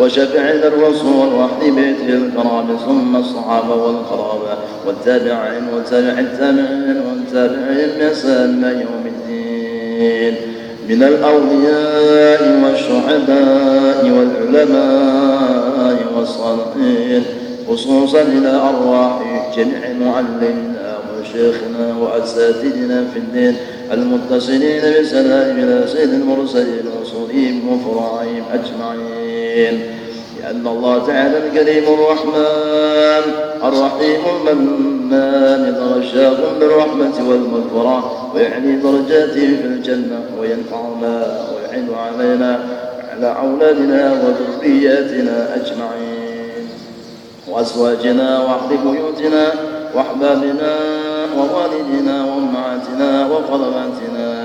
وشفيعنا الرسول وأهل بيته الكرام ثم الصحابة والقرابة والتابعين وتابع التابعين والتابعين بإحسان إلى يوم الدين من الأولياء والشهداء والعلماء والصالحين خصوصا إلى أرواح جميع معلمنا وشيخنا وأساتذتنا في الدين المتصلين بسلام إلى سيد المرسلين وصولهم وفراعهم أجمعين. يا أن الله تعالى الكريم الرحمن الرحيم المنان إذا غشاكم بالرحمة والمغفرة ويعلي درجاتهم في الجنة وينفعنا ويعين علينا وعلى أولادنا وذرياتنا أجمعين وأزواجنا وأهل بيوتنا وأحبابنا ووالدنا وأمهاتنا وقراباتنا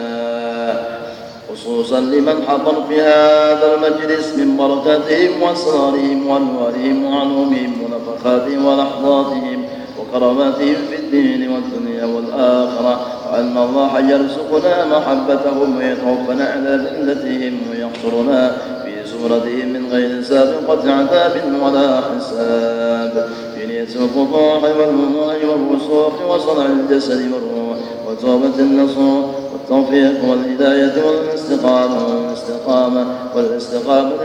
خصوصا لمن حضر في هذا المجلس من بركاتهم وأسرارهم وأنوارهم وعلومهم ونفخاتهم ولحظاتهم وكراماتهم في الدين والدنيا والآخرة وأن الله يرزقنا محبتهم ويتوفنا على ملتهم ويحشرنا في زمرتهم من غير سابقة عذاب ولا حساب في نية الخضوع والوضوء والوسوق وصنع الجسد والروح وتوبة النصوح والتوفيق والهداية والاستقامة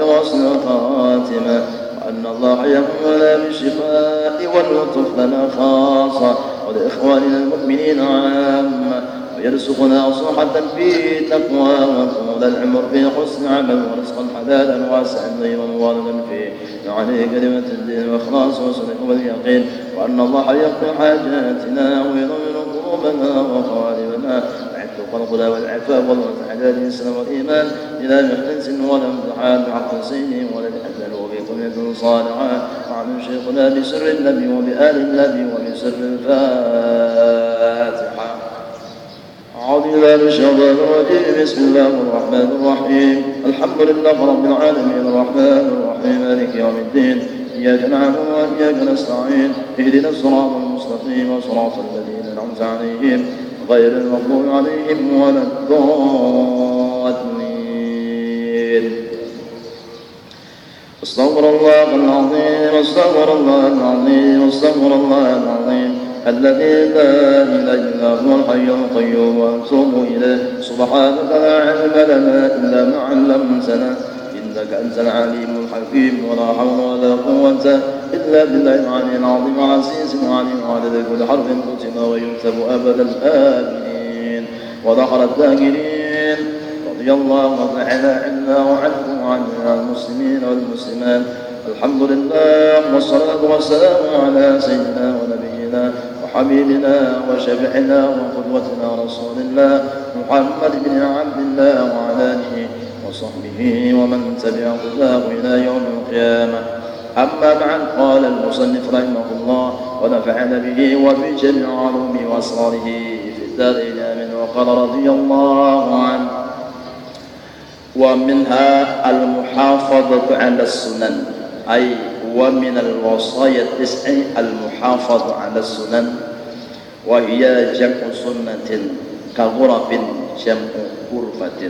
وحسن الخاتمة وأن الله يمنعنا بالشفاء واللطف لنا خاصة ولإخواننا المؤمنين عامة ويرزقنا صحة في تقوى وطول العمر في حسن عمل ورزقا حلالا واسعا غير مواردا فيه وعليه كلمة الدين والإخلاص والصدق واليقين وأن الله يقضي حاجاتنا وينور قلوبنا وقوالبنا والخلق والعفاف والحلال الإسلام والإيمان إلى محتنس ولا امتحان بحق سيني ولا الحزن وبقنية صالحة وعن شيخنا بسر النبي وبآل النبي وبسر الفاتحة. أعوذ بالله من الشيطان الرجيم. بسم الله الرحمن الرحيم. الحمد لله رب العالمين الرحمن الرحيم مالك يوم الدين إياك نعبد وإياك نستعين اهدنا الصراط المستقيم صراط الذين أنعمت عليهم غير المغضوب عليهم ولا الضالين. استغفر الله العظيم استغفر الله العظيم استغفر الله العظيم الذي لا إله إلا هو الحي القيوم وأتوب إليه. سبحانك لا علم لنا إلا ما علمتنا إنك أنت العليم الحكيم ولا حول ولا قوة إلا بالله العلي العظيم العزيز العليم عدد كل حرف كتب ويكتب أبد الآمنين وظهر الذاكرين. رضي الله تعالى عنا وعنكم وعن المسلمين والمسلمات. الحمد لله والصلاة والسلام على سيدنا ونبينا وحبيبنا وشفيعنا وقدوتنا رسول الله محمد بن عبد الله وعلى آله وصحبه ومن تبع هداه إلى يوم القيامة. أما بعد، قال المصنف رحمه الله ونفعنا به وبجميع علومه وأسراره في الدارين آمين. وقال رضي الله عنه: ومنها المحافظة على السنن، أي ومن الوصايا التسع المحافظة على السنن، وهي جمع سنة كغرف جمع غرفة،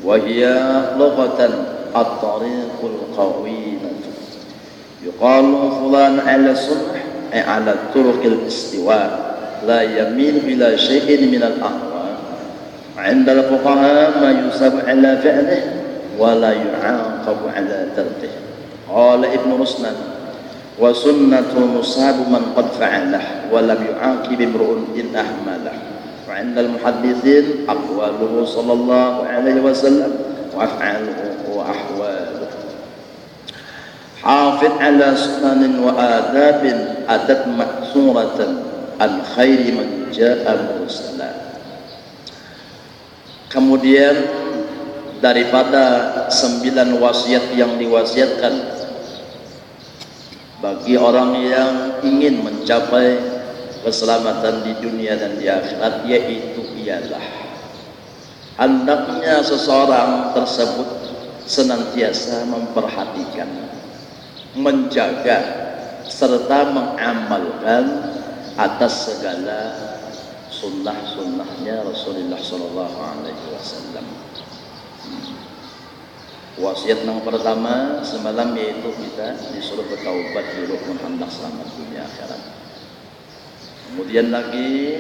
وهي لغة الطريق القويمة. يقال فلان على السنة أي على طرق الاستواء، لا يميل إلى شيء من الأهواء. عند الفقهاء ما يثاب على فعله ولا يعاقب على تركه. قال ابن رشد: وسنة مصاب من قد فعله ولم يعاقب امرؤ إن أهمله. وعند المحدثين أقواله صلى الله عليه وسلم وأفعاله وأحواله. حافظ على سنن وآداب أتت مأثورة عن خير من جاء مرسلا. Kemudian daripada 9 wasiat yang diwasiatkan bagi orang yang ingin mencapai keselamatan di dunia dan di akhirat, yaitu ialah hendaknya seseorang tersebut senantiasa memperhatikan, menjaga serta mengamalkan atas segala sunnah-sunnahnya Rasulullah Sallallahu Alaihi Wasallam. Wasiat yang pertama semalam yaitu kita disuruh bertaubat dulu hendak selamat dunia akhirat. Kemudian lagi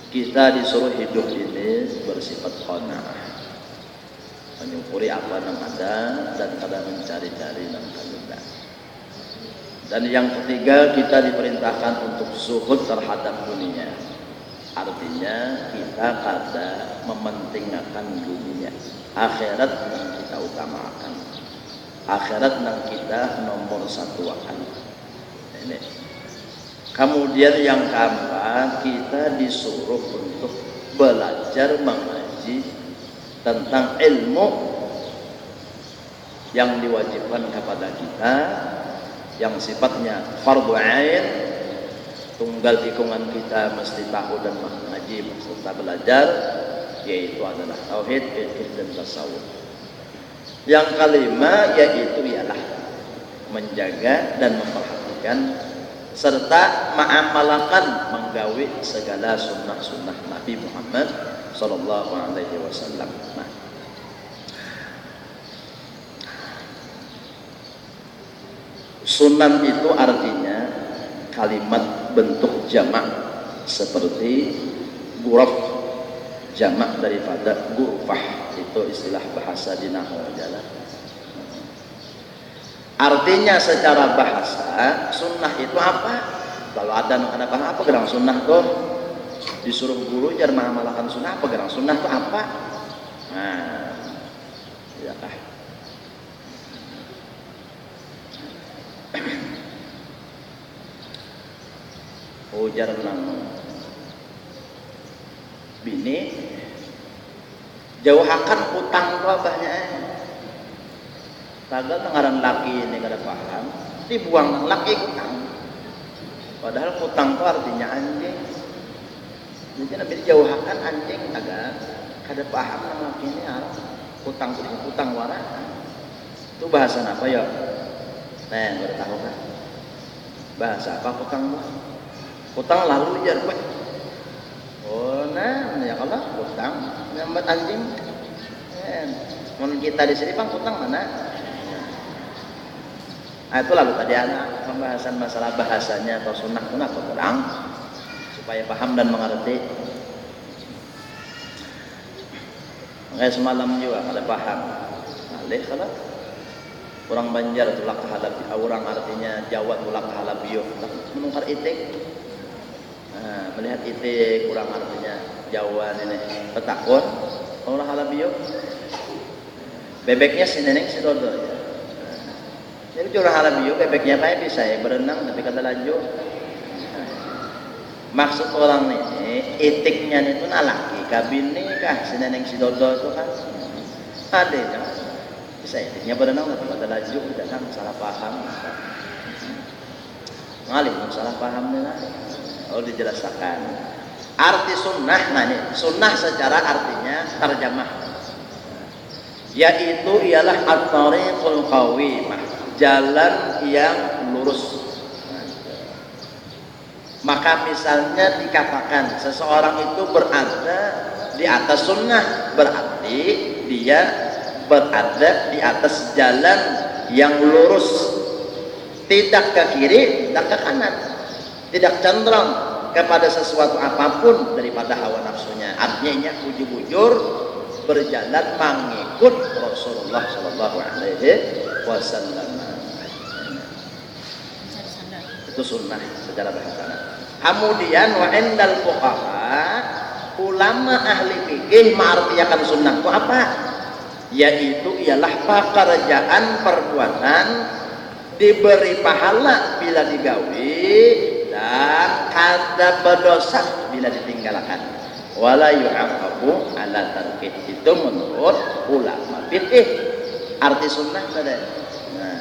kita disuruh hidup ini bersifat qanaah, menyukuri apa yang ada dan kadang mencari-cari yang tidak. Dan yang ketiga, kita diperintahkan untuk zuhud terhadap dunia. Artinya kita kada mementingkan dunia, akhirat yang kita utamakan. akhirat nang kita nomor satuan. Ini. Kemudian yang keempat, kita disuruh untuk belajar mengaji tentang ilmu yang diwajibkan kepada kita, yang sifatnya fardhu ain, tunggal tikungan kita mesti tahu dan mengaji serta belajar, yaitu adalah tauhid, fikih dan tasawuf. Yang kelima yaitu ialah menjaga dan memperhatikan serta mengamalkan menggawi segala sunnah-sunnah Nabi Muhammad sallallahu alaihi wasallam. Nah, sunan itu artinya kalimat bentuk jamak seperti ghuraf, jamak daripada ghurfah, itu istilah bahasa di nahwu adalah. Artinya secara bahasa sunnah itu apa? Kalau ada apa gerang sunnah tuh disuruh guru jangan mengamalkan sunnah, apa gerang sunnah itu apa? Nah, ya kah? Ujar nang bini jauhakan utang tuh banyak. Tagal ngaran laki ini kada paham, dibuang laki utang. Padahal utang itu artinya anjing. Jadi nabi dijauhakan anjing agak kada paham nang laki ini arah utang itu utang waraan. Itu bahasa apa ya? Nah, baru tahu kan? Bahasa apa utang? Utang lalu jar pak. Oh, nah ya kalau utang nyambat anjing. Mun kita di sini bang utang mana? Nah, itu lalu tadi anak pembahasan masalah bahasanya atau sunnah itu atau kurang supaya paham dan mengerti. Makanya semalam juga kada paham. Alih kalau orang Banjar tulak halab, orang artinya Jawa tulak halabiyuh, menungkar itik. Nah, melihat itik kurang artinya Jawa ini petakun, orang halabiyuh. Bebeknya si nenek si dodo ya. Jadi curah halabiyuh bebeknya apa bisa ya berenang tapi kata laju. Maksud orang ini itiknya itu laki kabini kah si nenek si dodo itu kan adanya bisa itiknya berenang tapi kata laju tidak kan salah paham. Ngalih salah paham nih lah. Oh dijelaskan. Arti sunnah, nah ini sunnah secara artinya terjemah, yaitu ialah at-tariqul qawimah, jalan yang lurus. Maka misalnya dikatakan seseorang itu berada di atas sunnah, berarti dia berada di atas jalan yang lurus, tidak ke kiri, tidak ke kanan, tidak cenderung kepada sesuatu apapun daripada hawa nafsunya. Artinya bujur-bujur berjalan mengikut Rasulullah Shallallahu Alaihi Wasallam. Itu sunnah secara bahasa. Kemudian wa indal fuqaha, ulama ahli fikih mengartikan sunnah itu apa? Yaitu ialah pekerjaan perbuatan diberi pahala bila digawi dan kada berdosa bila ditinggalkan. Wala yu'aqabu ala tarkih, itu menurut ulama fikih arti sunnah tadi. Nah,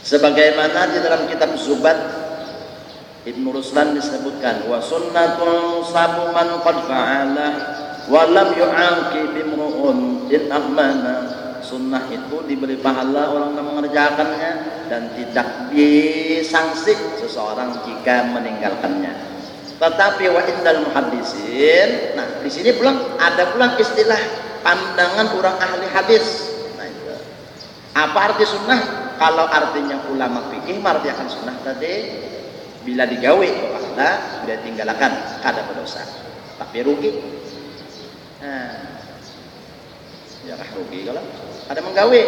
sebagaimana di dalam kitab Zubat Ibnu Ruslan disebutkan wa sunnatun sabu man qad fa'ala wa lam yu'aqib imru'un in amana. Sunnah itu diberi pahala orang yang mengerjakannya dan tidak disangsi seseorang jika meninggalkannya. Tetapi wa indal muhaddisin, nah di sini pulang ada pulang istilah pandangan orang ahli hadis. Nah, itu. Apa arti sunnah? Kalau artinya ulama fikih mengartikan sunnah tadi bila digawe pahala, bila tinggalkan kada berdosa. Tapi rugi. Nah, ya rugi kalau ada menggawe.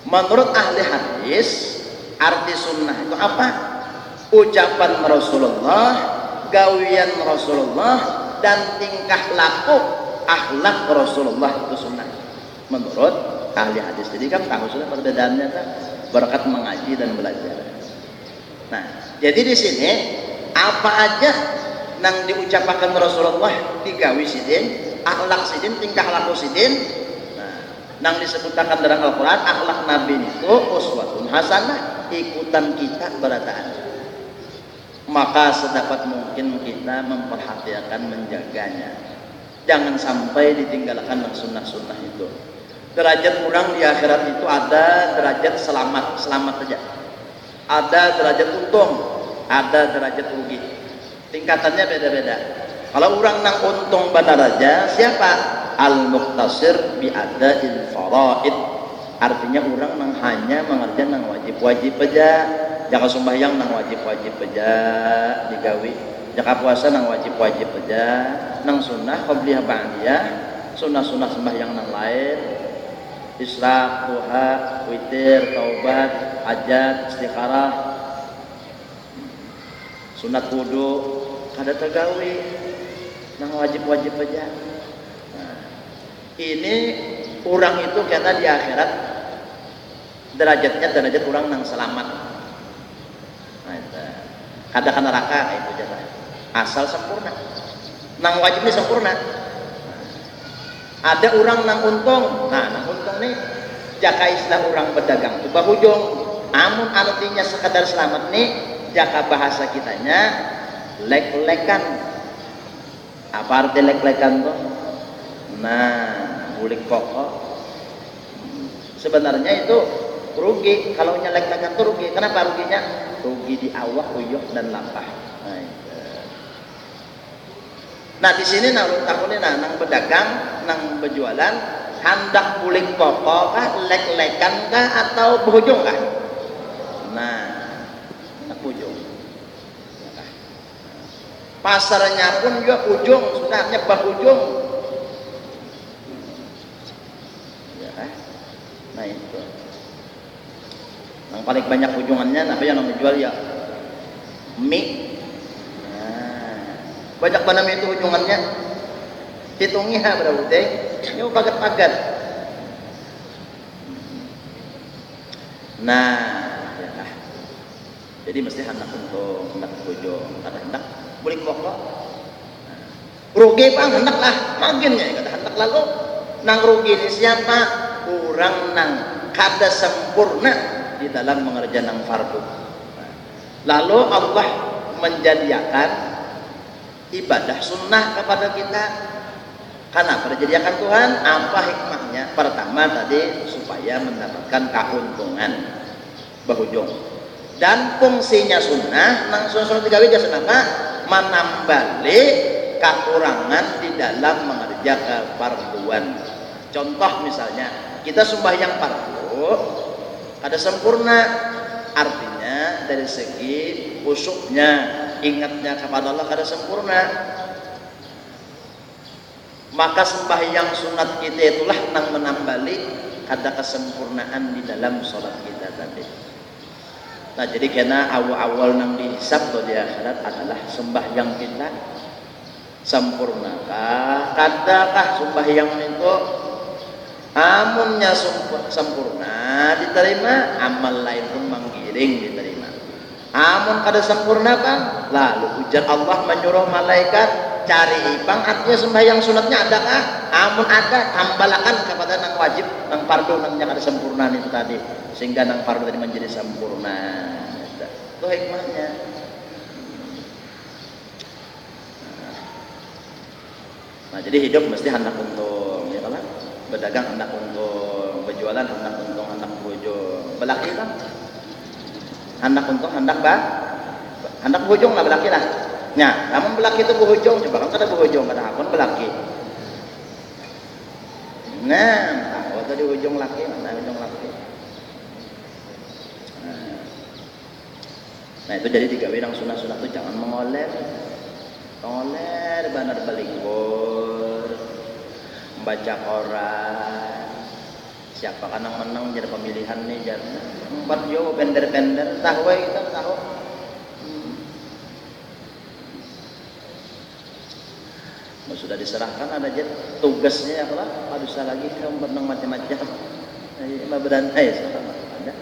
Menurut ahli hadis, arti sunnah itu apa? Ucapan Rasulullah, gawian Rasulullah, dan tingkah laku akhlak Rasulullah itu sunnah. Menurut ahli hadis. Jadi kan tahu sudah perbedaannya kan berkat mengaji dan belajar. Nah, jadi di sini apa aja nang diucapkan Rasulullah digawi sidin, akhlak sidin, tingkah laku sidin. Nah, nang disebutkan dalam Al-Qur'an akhlak Nabi itu uswatun hasanah, ikutan kita berataan. Maka sedapat mungkin kita memperhatikan menjaganya. Jangan sampai ditinggalkan sunnah-sunnah itu. Derajat orang di akhirat itu ada derajat selamat saja. Ada derajat untung, ada derajat rugi. Tingkatannya beda-beda. Kalau orang nang untung badaraja, siapa? Al-muqtasir bi ada'il faraid. Artinya orang nang hanya mengerjakan nang wajib-wajib aja. Jaka sembahyang nang wajib-wajib aja digawi. Jaka puasa nang wajib-wajib aja. Nang sunnah qabliyah ba'diyah, sunnah-sunnah sembahyang nang lain. Isra, duha, witir, taubat, hajat, istikharah, sunat wudu, kada tergawi, nang wajib-wajib aja. Nah, ini orang itu karena di akhirat derajatnya derajat orang nang selamat. Nah, itu kada kana neraka kayak itu aja. Asal sempurna. Nang wajib ini sempurna. Ada orang nang untung. Nah, nang untung nih jaka istilah orang pedagang itu bahujung. Amun artinya sekadar selamat nih, jaka bahasa kitanya lek-lekan. Apa arti lek-lekan tuh? Nah, bulik pokok. Sebenarnya itu rugi. Kalau nyelek-lekan tuh rugi. Kenapa ruginya? Rugi di awak, uyuh dan lapah. Nah, di sini nang takunin nang pedagang, nang berjualan, hendak bulik pokok kah, lek-lekan kah, atau berujung kah? Nah, hendak berujung. Pasarnya pun juga ujung, sudah nyebah ujung. Ya, nah itu. Yang paling banyak ujungannya, apa yang menjual ya mie. Banyak banam itu ujungannya hitungnya berapa teh ini pagat-pagat. Nah ya. Jadi mesti hendak untuk hendak ujung, kada hendak bulik pokok. Nah, rugi bang hendak lah maginnya kata hendak lalu nang rugi ini siapa? Kurang nang kada sempurna di dalam mengerjakan nang fardu. Lalu Allah menjadikan ibadah sunnah kepada kita. Kenapa dijadikan Tuhan? Apa hikmahnya? Pertama tadi supaya mendapatkan keuntungan berujung. Dan fungsinya sunnah nang sunnah tiga wija apa? Menambali kekurangan di dalam mengerjakan farduan. Contoh misalnya kita sembahyang fardu ada sempurna, artinya dari segi khusyuknya, ingatnya kepada Allah kada sempurna. Maka sembahyang sunat kita itulah nang menambali kada kesempurnaan di dalam sholat kita tadi. Nah, jadi kena awal-awal nang dihisab di akhirat adalah sembahyang kita sempurnakah, kadakah sembahyang itu amunnya sempurna diterima, amal lain pun menggiring diterima. Amun kada sempurna bang, lalu ujar Allah menyuruh malaikat cari ipang, artinya sembahyang sunatnya adakah? Amun ada, tambalakan kepada nang wajib, nang fardu nangnya kada sempurna itu tadi, sehingga nang fardu tadi menjadi sempurna. Itu hikmahnya. Nah, jadi hidup mesti hendak untung, ya kan? Berdagang hendak untung, berjualan hendak untung, hendak berujung. Belaki kan? Hendak untung, hendak hendak berujung lah belaki lah. Nah, namun belaki itu berujung, coba kan kada berujung, kada akun belaki. Nah, tahu tadi ujung laki, mana ujung laki. Nah, itu jadi digawe nang sunah-sunah itu jangan mengoler. Mengoler benar balikur. Membaca koran. Siapa kan yang menang jadi pemilihan nih jadi. Empat yo pender-pender tahu kita tahu. sudah diserahkan ada aja tugasnya ya kalau manusia lagi kamu benang macam-macam lima berantai sama ada.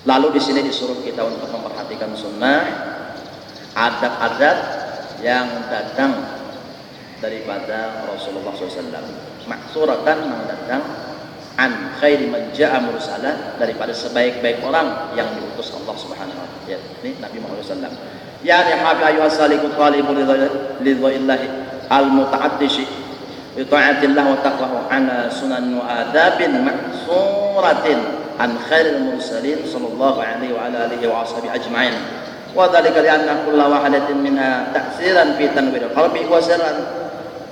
Lalu di sini disuruh kita untuk memperhatikan sunnah, adab-adab yang datang daripada Rasulullah SAW. Maksuratan yang datang an khairi man ja'a mursalah, daripada sebaik-baik orang yang diutus Allah Subhanahu wa taala. Ini Nabi Muhammad SAW. Ya habi ayyuhas salikut talibul ridwa'illahi al-muta'addishi bi ta'atillah wa taqwahu ala sunan wa adabin maksuratin an khairil mursalin sallallahu alaihi wa ala alihi wa ashabihi ajma'in. Wa dzalika li anna kulla wahidatin minha ta'siran fi tanwiril qalbi wa sirran,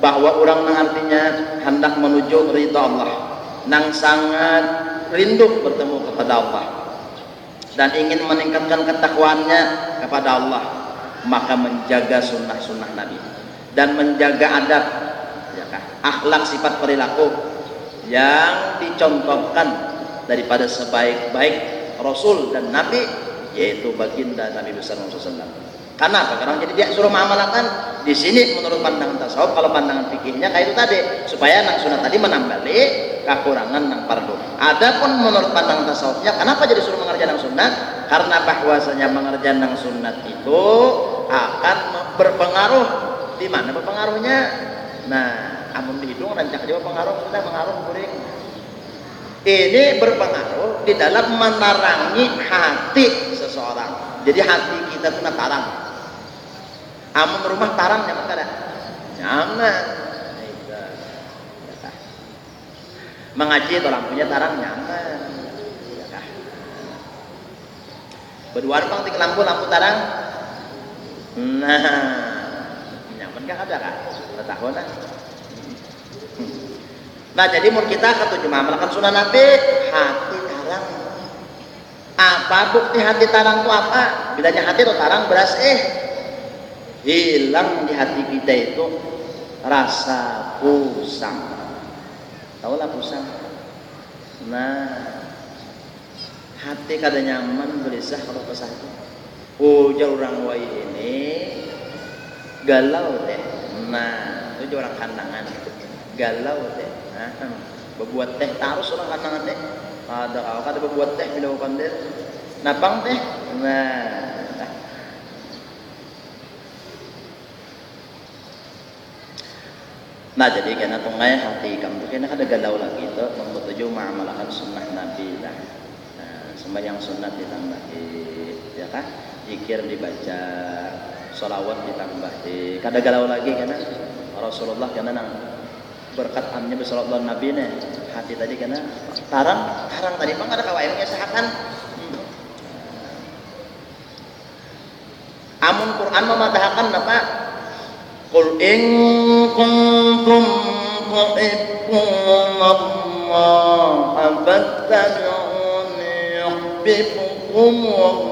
bahwa orang nang artinya hendak menuju ridha Allah, nang sangat rindu bertemu kepada Allah dan ingin meningkatkan ketakwaannya kepada Allah, maka menjaga sunnah-sunnah Nabi dan menjaga adab, ya kan? Akhlak sifat perilaku yang dicontohkan daripada sebaik-baik Rasul dan Nabi, yaitu baginda Nabi besar Muhammad SAW. Karena apa? Karena jadi dia suruh mengamalkan di sini menurut pandangan tasawuf. Kalau pandangan fikihnya kayak itu tadi, supaya nang sunat tadi menambali kekurangan nang fardu. Adapun menurut pandangan tasawufnya, kenapa jadi suruh mengerjakan sunat? Karena bahwasanya mengerjakan nang sunat itu akan berpengaruh. Di mana berpengaruhnya? Nah, amun di hidung rancak dia pengaruh, sudah mengaruh kuring. Ini berpengaruh di dalam menerangi hati seseorang. Jadi hati kita itu tarang. Amun rumah tarang nyaman kada? Nyaman. Mengaji orang punya tarang nyaman. Berdua bang di lampu tarang. Nah, nyaman kan ada kan? Tahun lah. Nah jadi mun kita ketujuh mengamalkan sunnah Nabi, hati tarang. Apa bukti hati tarang itu apa? Bilanya hati itu tarang beras hilang di hati kita itu rasa pusang. Tahu lah pusang. Nah hati kada nyaman berisah kalau kesah itu. Jauh orang wai ini galau deh. Nah itu orang kandangan galau deh. Berbuat teh terus orang kandangan teh ada berbuat teh dilakukan deh napang teh nah jadi karena tungai hati kamu kena ada galau lagi itu membutuhkan mengamalkan sunnah Nabi lah. Nah, sembahyang sunat ditambahi ya kan, zikir dibaca, sholawat ditambahi, kada galau lagi karena Rasulullah karena nang berkat amnya bersalawat Nabi nih hati tadi kena tarang tadi bang ada kawairnya sahakan. Amun Quran memadahkan apa? Qul in kuntum tuhibbunallaha fattabi'uni yuhibbukumullah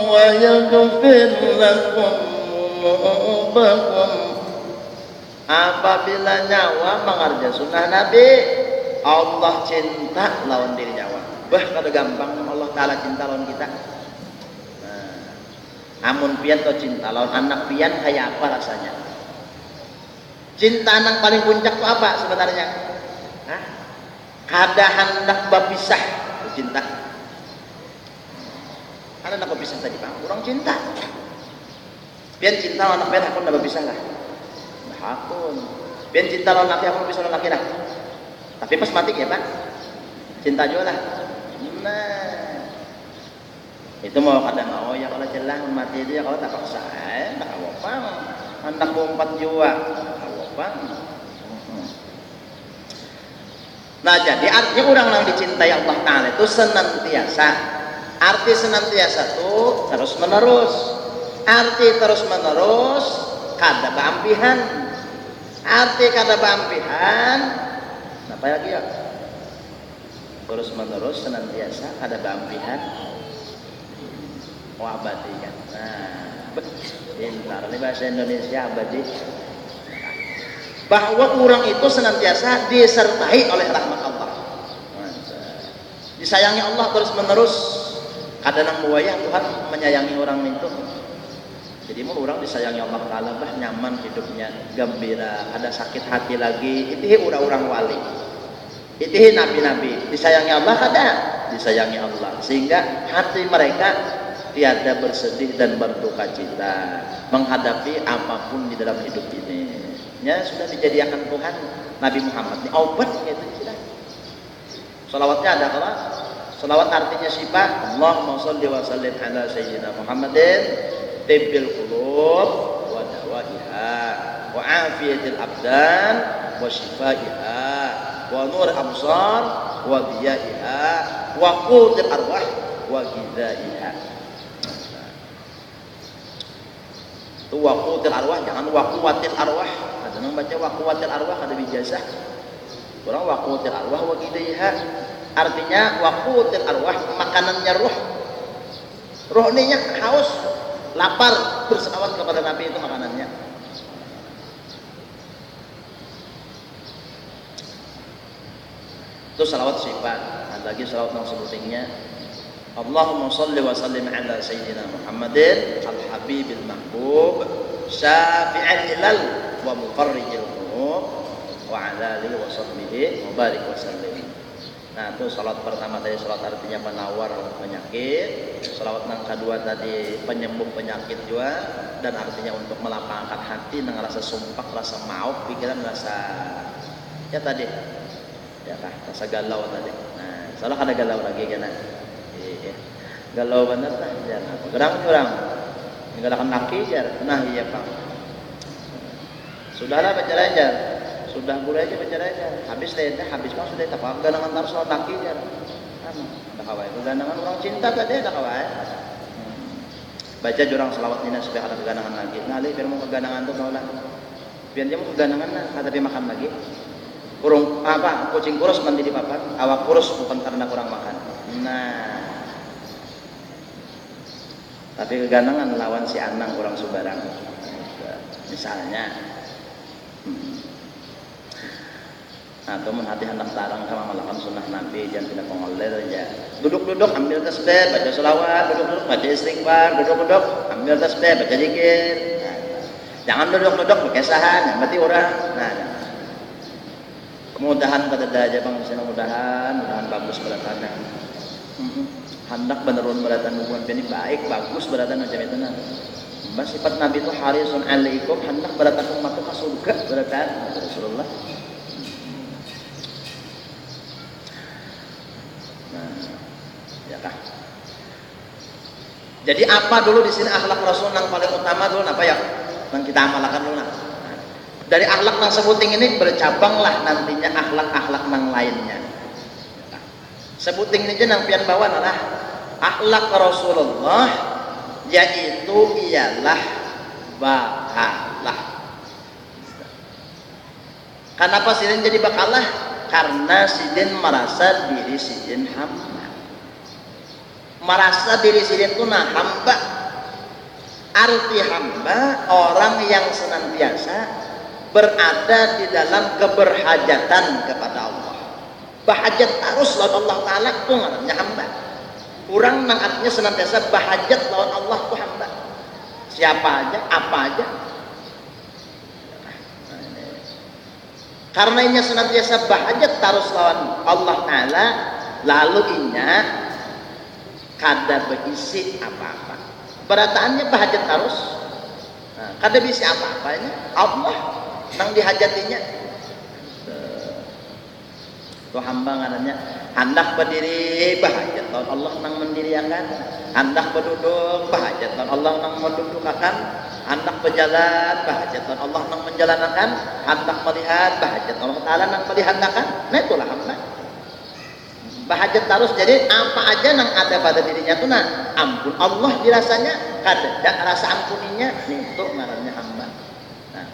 wa yaghfir lakum dzunubakum. Apabila nyawa mengerja sunnah Nabi, Allah cinta lawan diri nyawa. Bah kada gampang Allah Ta'ala cinta lawan kita. Amun pian to cinta lawan anak pian kayak apa rasanya? Cinta anak paling puncak itu apa sebenarnya? Kada hendak berpisah cinta. Ada nak berpisah tadi bang, orang cinta. Pian cinta lawan anak pian aku ndak berpisah lah. Hakun. Pian cinta lawan laki aku bisa lawan laki lah. Tapi pas mati ya pak, cinta juga lah. Nah, itu mau kadang mau ya kalau celah mati itu ya kalau tak paksa, tak apa, anak 4 jiwa, tak apa. Nah jadi artinya orang yang dicintai Allah Ta'ala itu senantiasa. Arti senantiasa itu terus menerus. Arti terus menerus kada beampihan. Arti kada beampihan. Apa lagi ya? Terus menerus senantiasa kada beampihan. Abadi kan. Nah, pintar ini bahasa Indonesia abadi. bahwa orang itu senantiasa disertai oleh rahmat Allah, disayangi Allah terus menerus. Kadang buaya Tuhan menyayangi orang itu. Jadi mau orang disayangi Allah Ta'ala bah nyaman hidupnya, gembira, ada sakit hati lagi. Itu orang-orang wali, itu nabi-nabi. Disayangi Allah kada, disayangi Allah, sehingga hati mereka tiada bersedih dan berduka cita menghadapi apapun di dalam hidup ini. Ya sudah dijadikan Tuhan Nabi Muhammad ini obat gitu sudah. Salawatnya ada kalau salawat artinya sifat Allahumma sholli wa sallim ala sayyidina Muhammadin tibbil qulub wa dawaiha wa afiyatil abdan wa shifaiha wa nur absar wa diyaiha wa qutil arwah wa ghidaiha. Itu wa qutil arwah, jangan wa quwatil arwah. Ada yang baca wa quwatil arwah ada bijazah. Orang wa qutil arwah wa ghidaiha. Artinya waqutil arwah, makanannya ruh. Ruh ini haus, lapar, berselawat kepada Nabi itu makanannya. Itu salawat sifat. Ada lagi salawat yang sebutingnya Allahumma sholli wa sallim ala sayyidina Muhammadin al-habibil mahbub syafi'il ilal wa mufarrijil qulub wa ala alihi wa sahbihi wa barik wa sallim. Nah itu salawat pertama tadi salawat artinya menawar penyakit. Salawat yang kedua tadi penyembuh penyakit juga, dan artinya untuk melapangkan hati, nang rasa sumpah, rasa maaf, pikiran rasa ya tadi ya kah rasa galau tadi. Nah salah ada galau lagi kan? Iya galau bener lah jangan gerang menggalakan kaki jar. Nah iya Pak sudahlah baca aja. Sudah boleh aja bicara aja. Habis teh habis mah sudah tak apa ganangan taruh soal kaki ya. Ada kawai. Ganangan orang cinta tadi ada kawai. Baca jurang selawat nina supaya ada keganangan lagi. Ngali biar mau keganangan tuh kaulah. Biar dia mau keganangan nah tapi makan lagi. Kurung apa kucing kurus mandi di papan. Awak kurus bukan karena kurang makan. Nah. Tapi keganangan lawan si Anang kurang subarang. Misalnya atau menhati hendak tarang kama malakan sunnah Nabi jangan tidak pengoler aja. Duduk-duduk ambil tasbih baca selawat, duduk-duduk baca istighfar, duduk-duduk ambil tasbih baca zikir. Nah, jangan duduk-duduk berkesahan, yang berarti orang. Nah, mudahan kata aja bang, misalnya mudahan bagus beratan. Hendak benerun beratan hubungan ini baik bagus beratan macam itu nah. Mbak sifat Nabi itu harisun alaikum hendak beratan umat ke surga beratan Rasulullah. Jadi apa dulu di sini akhlak Rasul yang paling utama dulu apa ya? Yang kita amalkan dulu nah. Dari akhlak yang sebuting ini bercabanglah nantinya akhlak-akhlak yang lainnya. Sebuting ini aja yang pian bawa adalah akhlak Rasulullah, yaitu ialah bakalah. Kenapa sidin jadi bakalah? Karena sidin merasa diri sidin hamba. Merasa diri sendiri itu nah hamba. Arti hamba orang yang senantiasa berada di dalam keberhajatan kepada Allah. Bahajat terus lawan Allah Ta'ala itu namanya hamba. Orang yang artinya senantiasa bahajat lawan Allah itu hamba. Siapa aja, apa aja. Karena inya senantiasa bahajat terus lawan Allah Ta'ala, lalu inya kada berisi apa-apa. Berataannya bahajat terus. Nah, kada berisi apa-apanya. Allah nang dihajatinya. Tuh hamba ngananya hendak berdiri bahajat lawan Allah nang mendiriakan, hendak berduduk bahajat lawan Allah nang mendudukakan, hendak berjalan bahajat lawan Allah nang menjalanakan, hendak melihat bahajat Allah Ta'ala nang melihatkan. Nah itulah hamba. Bahajat terus, jadi apa aja yang ada pada dirinya itu nah ampun Allah dirasanya, kada rasa ampuninya itu ngarannya hamba. Nah,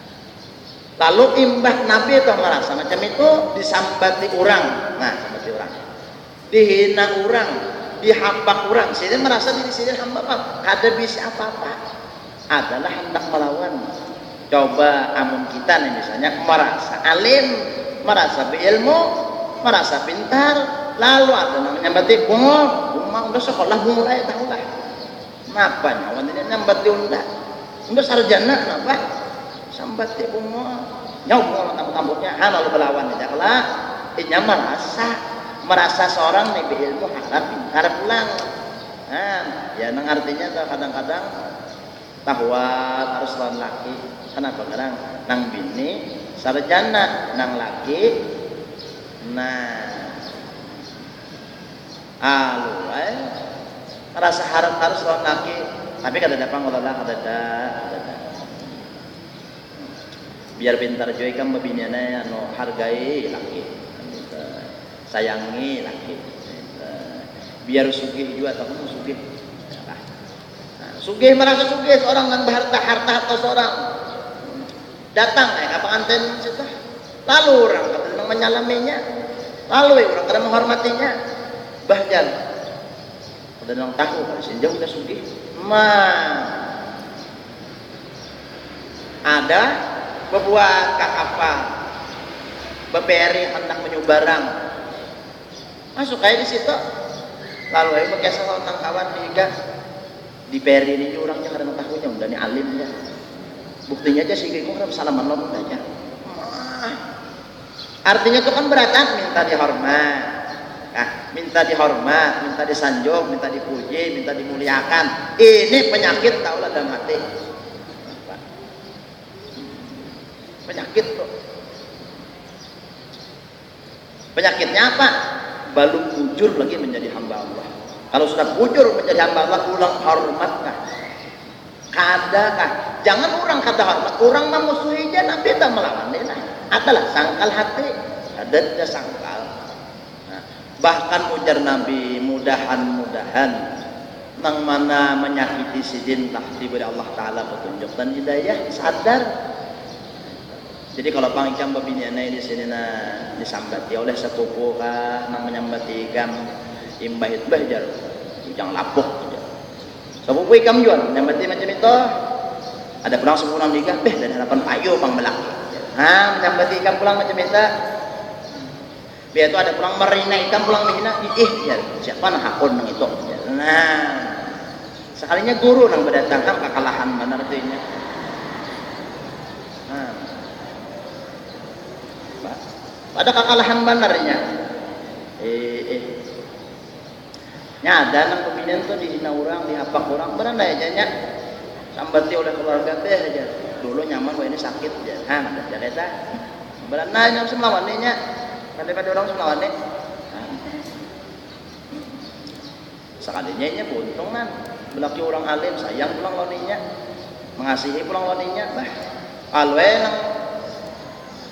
lalu imbah Nabi itu merasa macam itu disambati orang, nah sambati orang, dihina orang, dihampak orang, sini merasa diri sini hamba apa? Kada bisa apa-apa, adalah hendak melawan Coba amun kita nih misalnya merasa alim, merasa berilmu, merasa pintar, lalu ada namanya batik bunga udah sekolah bunga ya tahu lah. Kenapa nyawa ini nyambat udah sarjana kenapa? Sambat bunga, nyawa bunga tamu-tamunya, lalu berlawan aja lah. Ini merasa seorang nih berilmu harap pintar pulang. Ya nang artinya kadang-kadang tahwat harus lawan laki. Kenapa kadang nang bini sarjana nang laki rasa harus lawan laki tapi kada dapat ngolah kada biar pintar juga kan bebiniana anu hargai laki sayangi laki biar sugih juga tahu sugih sugih merasa sugih seorang nang berharta atau seorang datang apa anten situ lalu orang kadang menyalaminya lalu orang kadang menghormatinya bahkan kadang tahu kalau sinjau udah sugih ada bebuat kakapa beberi hendak menyubarang masuk aja di situ lalu ayo berkesah tentang kawan di peri ini orangnya kadang tahunya udah nih alimnya buktinya aja sih kayak gue salaman lo aja artinya itu kan beratan minta dihormat minta dihormat, minta disanjung, minta dipuji, minta dimuliakan. Ini penyakit taulah dalam hati penyakit tuh penyakitnya apa? Belum bujur lagi menjadi hamba Allah. Kalau sudah bujur menjadi hamba Allah ulang hormatkah? Kadakah? Jangan orang kata hormat, orang memusuhi dia Nabi tak melawan dia adalah sangkal hati, ada dia sangkal. Bahkan ujar Nabi mudahan nang mana menyakiti sidin tah diberi Allah Ta'ala petunjuk dan hidayah sadar. Jadi kalau pangicam babinianai di sini disambati oleh sepupu kah nang menyambati ikam imbah itu bahjar ujang lapuk sepupu ikam jual menyambati macam itu ada pulang sepuluh nikah dan harapan payu pang belaki menyambati ikam pulang macam itu biar itu ada pulang merina ikam pulang menghina ya siapa nah hakun nang itu sekalinya guru nang berdatangkan kekalahan benar artinya ada kekalahan benernya ada nang pembinaan tuh dihina orang dihapak orang beranda aja nya sambati oleh keluarga teh aja dulu nyaman wah ini sakit aja ada cerita beranda yang semelawannya daripada orang semelawannya sekalinya nya buntung belaki orang alim sayang pulang loninya mengasihi pulang loninya alwe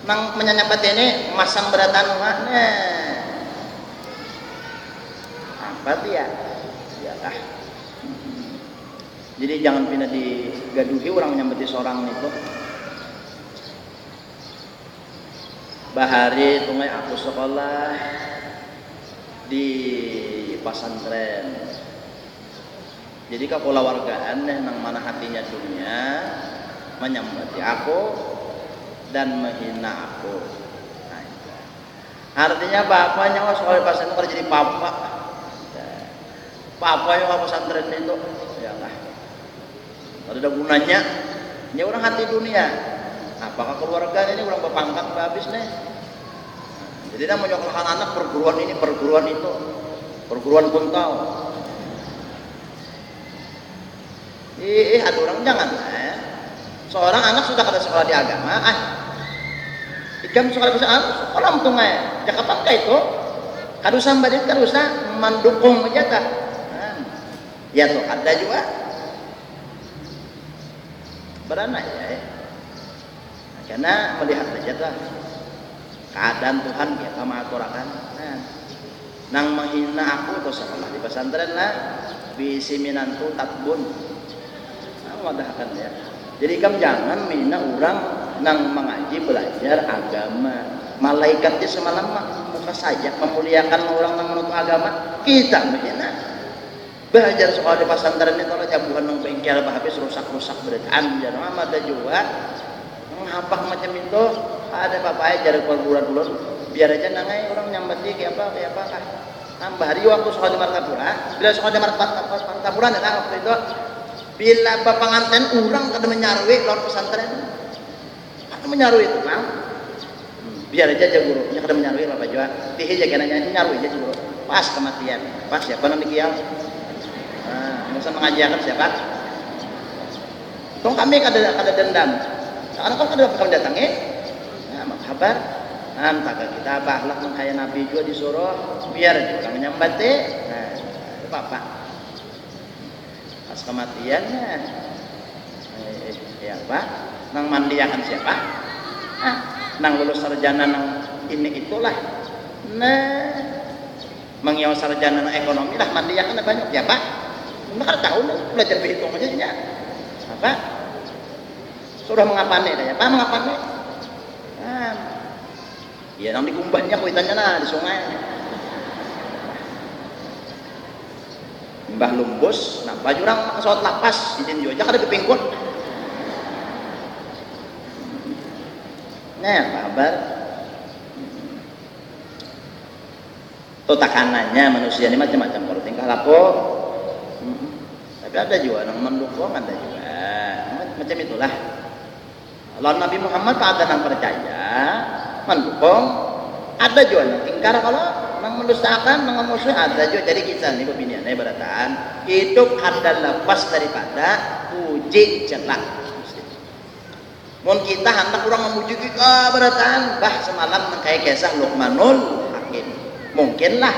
nang menyambat ini masang beratan apa dia ya jadi jangan pindah digaduhi orang menyambati seorang itu bahari tungai aku sekolah di pesantren jadi kapola wargaan nang mana hatinya dunia menyambati aku dan menghina aku artinya bapaknya soal pesantren kerja jadi papa yang pesantren itu ya lah ada gunanya ini orang hati dunia apakah keluarga ini orang berpangkat habis nih jadi dia menyokolahkan anak perguruan ini perguruan itu perguruan pun tahu ada orang jangan seorang anak sudah kada sekolah di agama ikam sekolah sekolah untung Jakarta itu kadusa mbadit kadusa mendukung aja tak ya tuh ada juga beranak ya karena melihat aja lah keadaan Tuhan kita mengaturakan nang menghina aku itu sekolah di pesantren lah bisi minantu tatbun wadahkan ya jadi kamu jangan mina orang nang mengaji belajar agama malaikatnya semalam muka saja memuliakan orang nang menuntut agama kita menghina belajar sekolah di pesantren itu kalau jabuhan nang bengkel habis rusak-rusak beritaan jangan ada juga Ngapa macam itu ada bapak jadi perbulan ulun biar aja nangai orang nyambati kayak apa kah tambah hari waktu sekolah di Martapura bila sekolah di Martapura ya waktu itu bila bapak nganten orang kada menyarwi lor pesantren kada menyarwi itu bang biar aja gurunya kada menyarwi bapak juga tihe aja kena nyarwi aja guru pas kematian pas siapa nanti kiam masa mengajarkan siapa tong kami kada dendam sekarang kan kada bakal datangi kabar tak kita akhlak mengkaya Nabi juga disuruh biar juga menyambati itu bapak pas kematiannya ya pak nang mandiakan siapa nang lulus sarjana nang ini itulah mengiau sarjana nang ekonomi lah mandiakan banyak ya pak nggak tahu belajar berhitung aja ya apa sudah mengapane ya pak mengapane ya nang dikumbahnya kuitannya nah di sungai Mbah Lumbus nah baju orang pesawat lapas izin juga kada kepingkut nah kabar itu takanannya manusia ini macam-macam kalau tingkah laku tapi ada juga yang mendukung ada juga macam itulah lawan Nabi Muhammad tak ada yang percaya mendukung ada juga yang tingkar kalau yang mendustakan yang musuh ada juga jadi kita nih pembinaan beratan hidup ada lepas daripada puji jelak mun kita hendak kurang memuji kita beratan bah semalam kayak kisah Luqmanul Hakim mungkinlah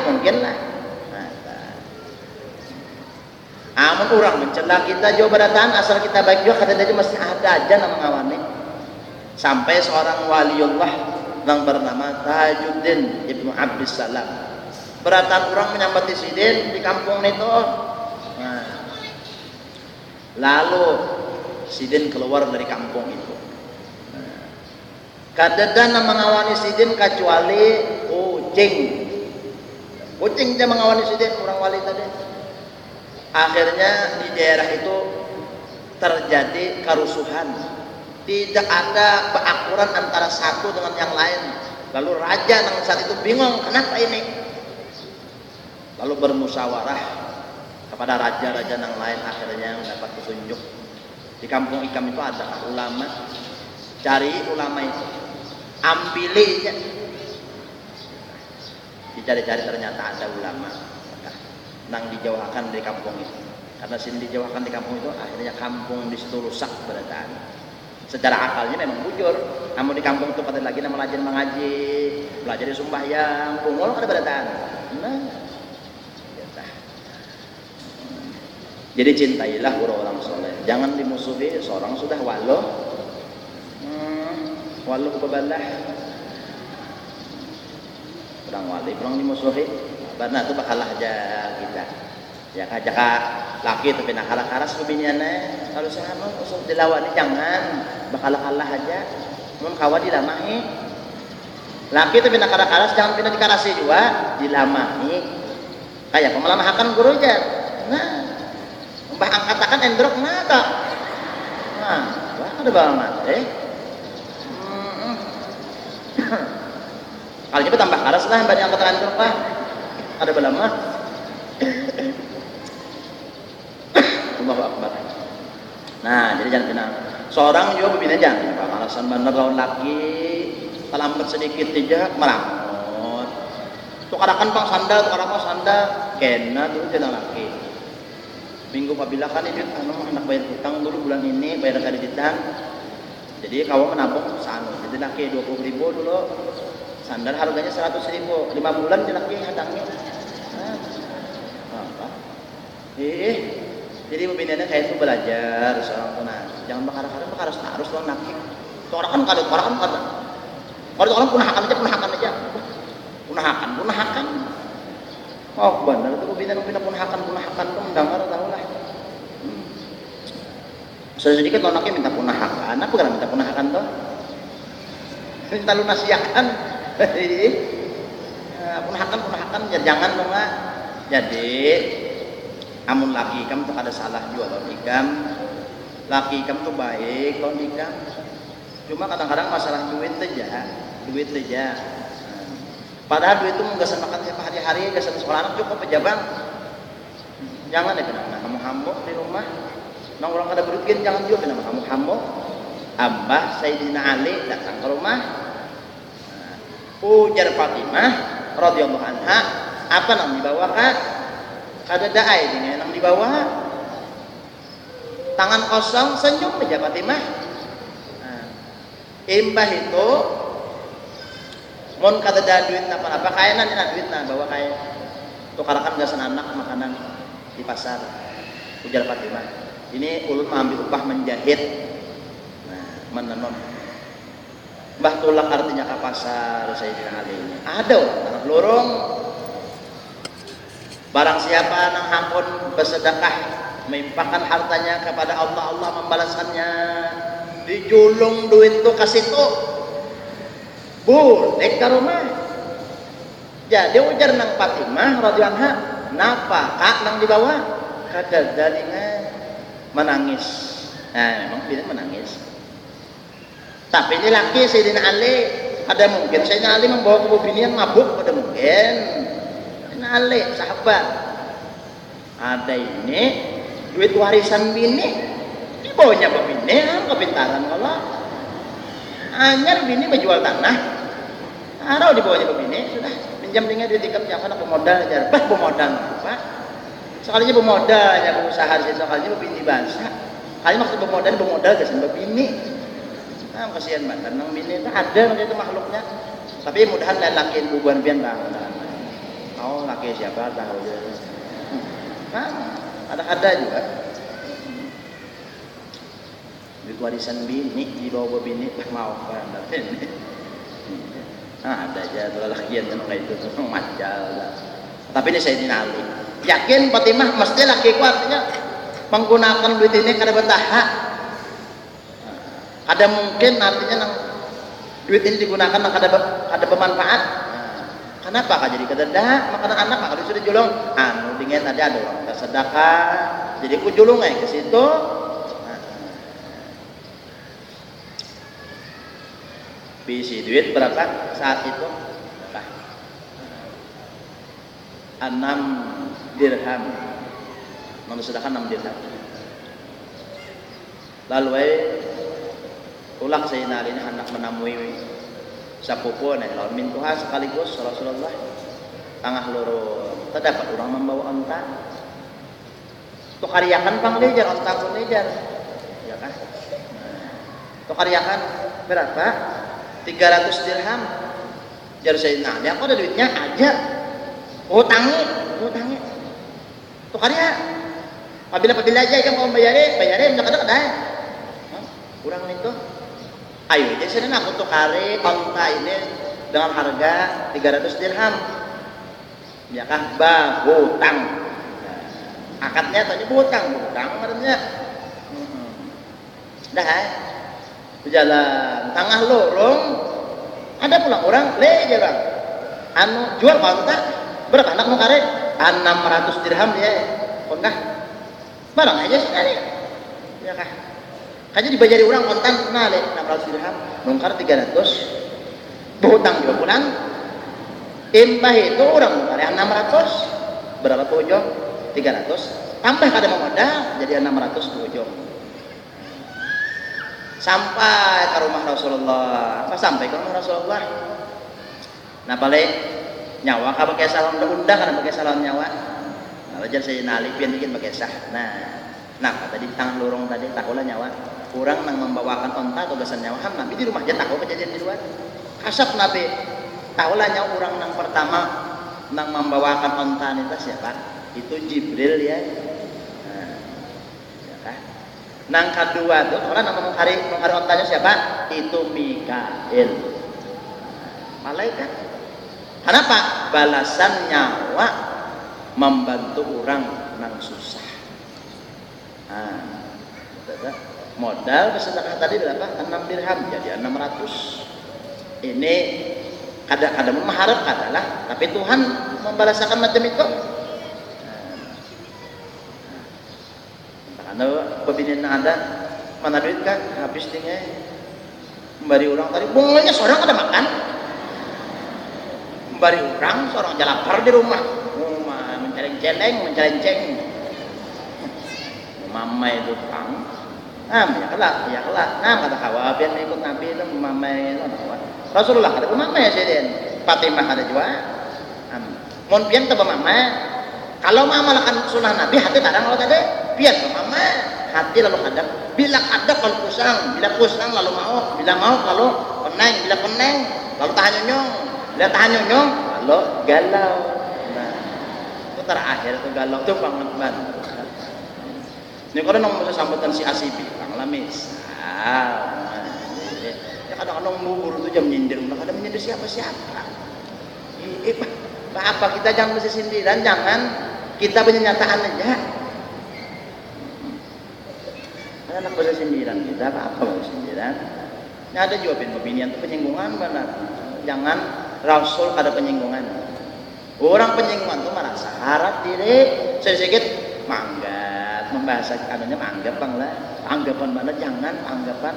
amun orang mencela kita juga beratan asal kita baik juga kadang aja mesti ada aja nama ngawani sampai seorang waliullah yang bernama Tajuddin Ibnu Abdissalam beratan orang menyambati sidin di kampung itu lalu sidin keluar dari kampung itu kadang mengawani sidin kecuali kucing dia mengawani sidin orang wali tadi akhirnya di daerah itu terjadi kerusuhan tidak ada keakuran antara satu dengan yang lain lalu raja yang saat itu bingung kenapa ini lalu bermusyawarah kepada raja-raja yang lain akhirnya mendapat petunjuk di kampung Ikam itu ada ulama cari ulama itu ambilinya dicari-cari ternyata ada ulama nang dijauhkan dari kampung itu karena sini dijauhkan di kampung itu akhirnya kampung di situ rusak beradaan secara akalnya memang bujur namun di kampung itu pada lagi nama lajen mengaji belajar di sembahyang pungul kada beradaan jadi cintailah orang-orang soleh jangan dimusuhi seorang sudah walau kebalah kurang wali kurang dimusuhi karena itu bakalah aja kita ya kajak laki tapi nak kalah-karas kebiniannya kalau saya mau usul dilawan ini jangan bakalah aja mun kawa dilamahi laki tapi nak kalah-karas jangan pindah dikarasi juga dilamahi kayak pemelamahakan guru aja nah mbah angkatakan endrok nada nah ada banget kalau itu tambah karas lah banyak angkatan endrok lah ada belama Allahu Akbar. Nah, jadi jangan kena. Seorang juga berbina jangan. Alasan benar lawan laki, terlambat sedikit aja meramot. Tukarakan bang sandal, tukarakan sandal, kena tuh jangan laki. Minggu apabila kan ini anak bayar hutang dulu bulan ini bayar kali ditang. Jadi kawan menabung sanu. Jadi laki 20.000 dulu. Sandal harganya 100.000. 5 bulan dia laki hadangnya. Apa? Jadi pembinaannya kayak itu belajar seorang tuh nah jangan bakar-bakar harus lawan laki itu orang kan kalau orang punahakan aja oh benar itu pembinaan punahakan tuh mendengar tahu lah sedikit lawan laki minta punahakan apa karena minta punahakan tuh minta lunasiakan punahakan ya jangan dong jadi amun laki kamu tuh ada salah juga lawan ikam laki kamu tuh baik lawan ikam Cuma kadang-kadang masalah duit aja. Padahal duit itu nggak makan tiap hari-hari, nggak sekolah anak cukup aja bang. Jangan deh kenapa kamu hambok di rumah. Nong orang kada berukin jangan juga kenapa kamu hambok. Abah Sayyidina Ali datang ke rumah. Ujar Fatimah radhiyallahu anha, apa nang dibawa kak? Kada daai dengan nang dibawa. Tangan kosong senyum aja Fatimah. Imbah itu mon kada ada duit apa kaya nanti duit bawa kaya tukarakan gasan anak makanan di pasar. Ujar Fatimah, ini ulun mengambil upah menjahit. Menenon Mbah tulak artinya ke pasar Sayyidina Ali ini ada orang tanah lorong barang siapa nang hakun bersedekah mengimpakkan hartanya kepada Allah, Allah membalaskannya dijulung duit itu kasih tuh boleh ke rumah. Jadi ujar nang Fatimah radhiyallahu anha, napa kak nang dibawa kada dalingan menangis. Nah memang dia menangis. Tapi ini laki Sayyidina Ali, ada mungkin Sayyidina Ali membawa ke bini yang mabuk, ada mungkin. Sayyidina Ali, sahabat. Ada ini duit warisan bini, dibawanya ke bini, kepintaran kalau. Anyar bini menjual tanah, arau dibawanya ke bini, sudah pinjam dengan duit tiket yang sana pemodal aja, pemodal apa? Sekalinya pemodal, ya usaha sekalinya bini bahasa. Kali maksud pemodal kesan bini. Kasihan banget nang bini itu ada itu makhluknya. Tapi mudahan lain laki bubuan pian bang. Oh laki siapa tahu dia. Ada juga. Duit warisan bini dibawa bini mau kan ini. Ada aja tuh lakian kayak itu majal. Tapi ini Sayyidina Ali. Yakin Fatimah mesti laki ku artinya menggunakan duit ini karena bertahap. Ada mungkin artinya nang duit ini digunakan nang ada bermanfaat. Kenapa kak jadi kededak makanan anak maka sudah julung dingin tadi ada orang tersedekah jadi ku julung ke situ. Bisi duit berapa saat itu? 6 dirham. Mau sedekah 6 dirham. Lalu ulang Sayyidina Ali ini hendak menemui sapupu lawan mintuha sekaligus Rasulullah tengah loro terdapat orang membawa onta tu karyakan panglejar onta pun lejar ya kan tu karyakan berapa 300 dirham jar Sayyidina Ali aku ada duitnya aja hutangi tu karya apabila aja kan mau bayarin dekat dah kurang itu. Ayo, jadi sini aku tuh kari onta ini dengan harga 300 dirham. Ya kan, hutang. Akadnya tadi hutang artinya. Dah, berjalan tengah lorong ada pulang orang leje bang. Jual onta berapa anak mau kari? 600 dirham dia. Kok barang aja sih ya kan. Kayaknya dibayari orang kontan nah 600 dirham nungkar 300 berhutang juga pulang imbah itu orang nungkar 600 berapa ujung 300 tambah kada modal jadi 600 ujung sampai ke rumah Rasulullah sampai ke rumah Rasulullah nah balik nyawa kah pakai salam undang kan pakai salam nyawa nah wajar saya nali pian bikin pakai sah nah tadi tangan lorong tadi takulah nyawa kurang nang membawakan onta atau gasan nyawa nabi di rumah aja tahu kejadian di luar kasap nabi tahulah nyawa orang nang pertama nang membawakan onta itu siapa itu Jibril ya kan nang kedua tuh orang nang mengkari ontanya siapa itu Mikail malaikat kenapa balasan nyawa membantu orang nang susah modal kesedekah tadi berapa? 6 dirham jadi 600 ini kadang-kadang mengharap adalah tapi Tuhan membalaskan macam itu karena pembinaan ada mana duit kan habis tinggal Bari orang tadi bunganya seorang ada makan. Bari orang seorang jalapar di rumah. Menceleng-celeng. Mama itu tang. Ya kelak. Nah kata kawabian ikut Nabi itu mama itu. Rasulullah kata mama ya sih Fatimah ada juga. Mon pian ke mama. Kalau mama lakukan sunnah Nabi hati kadang kalau tadi pian ke mama. Hati lalu kadang. Bila kadang lalu kusang. Bila kusang lalu mau. Bila mau lalu peneng. Bila peneng lalu tahan nyonyong. Bila tahan nyonyong lalu galau. Nah itu terakhir itu galau itu banget. Ini kalau nong masa sambutan si Asibi, Kang Lamis. Ya kadang-kadang bubur itu jam nyindir, kadang menyindir siapa-siapa. Apa kita jangan mesti sindiran, jangan kita penyataan aja. Anak bahasa sindiran kita apa bahasa sindiran? Ini ada juga pembinian itu penyinggungan benar. Jangan Rasul ada penyinggungan. Orang penyinggungan itu merasa harap diri sedikit manggat, membahasa kanunya anggap bang lah, anggapan mana jangan anggapan.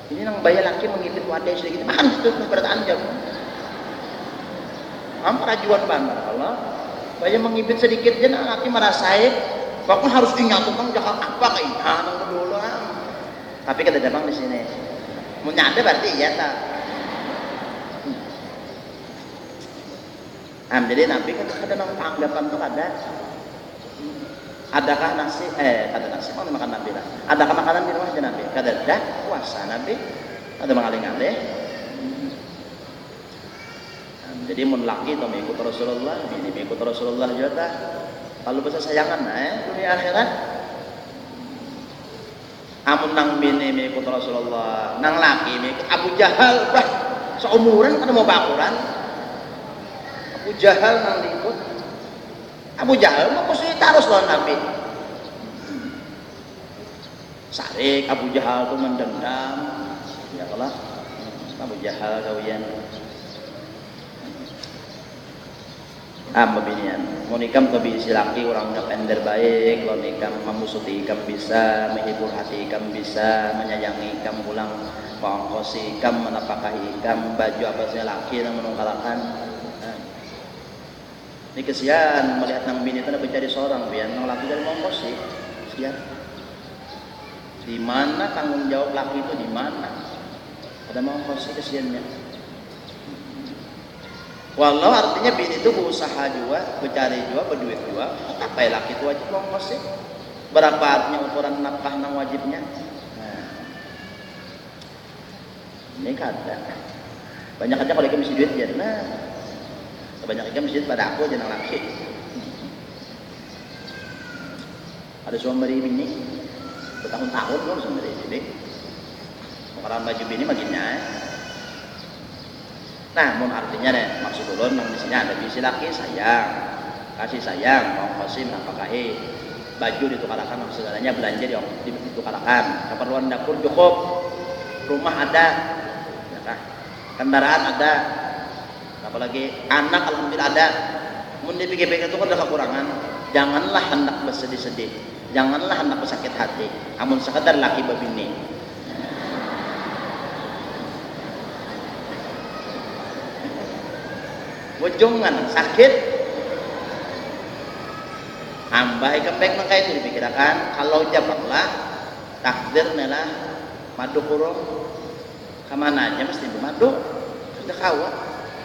Ini nang bayar laki mengintip wadah sedikit, makan itu perkataan jam. Ampun rajuan bandar Allah, bayar mengintip sedikit je nang laki merasai, bahkan harus ingat bang jangan apa kayak nang dulu. Tapi kata bang di sini, mau nyada berarti ya tak. Jadi Nabi kan ada nang anggapan tuh ada. Adakah nasi? Ada nasi mau makan Nabi lah. Adakah makanan di rumah Nabi? Kada ada puasa Nabi. Ada mengaling-aling. Jadi mun laki to ikut Rasulullah, bini ikut Rasulullah juga. Kalau bahasa sayangan dunia akhirat. Amun nang bini ikut Rasulullah, nang laki ikut Abu Jahal, bah seumuran kada mau bakuran. Abu Jahal nang ikut. Abu Jahal mau mesti taruh lawan Nabi. Sarik Abu Jahal tu mendendam. Ya Allah. Abu Jahal kawian. Babinian. Mau nikam kebi silaki orang pender baik, kalau nikam memusuti ikam bisa, menghibur hati ikam bisa, menyayangi ikam pulang, mengongkosi ikam, menapakahi ikam, baju apa sih laki yang menungkalakan. Ini kesian melihat nang bini itu mencari seorang biar nang laki dari mongkos sih kesian. Di mana tanggung jawab laki itu di mana? Ada mongkos sih kesiannya. Walau artinya bini itu berusaha juga, bercari juga, berduit juga. Apa ya laki itu wajib mongkos sih? Berapa artinya ukuran nafkah nang wajibnya? Nah, ini kada. Banyak aja kalau ikan mesti duit ya. Nah. Banyak ikan masjid pada aku jangan laki. Ada suami bini bertahun-tahun loh suami bini. Orang baju bini makinnya. Nah, mun artinya deh maksud ulun nang di sini ada bisi laki sayang, kasih sayang, mau kasih nafkahi, baju ditukarakan segalanya belanja ditukarakan, keperluan dapur cukup, rumah ada, ya kah? Kendaraan ada. Apalagi anak alhamdulillah ada. Mun dipikir-pikir itu kan ada kekurangan. Janganlah hendak bersedih-sedih. Janganlah hendak bersakit hati. Amun sekadar laki babini. Bojongan sakit. Ambah ikan baik maka itu dipikirkan. Kalau jabanglah takdir nelah madu kurung. Kemana aja mesti bermadu. Sudah kawat.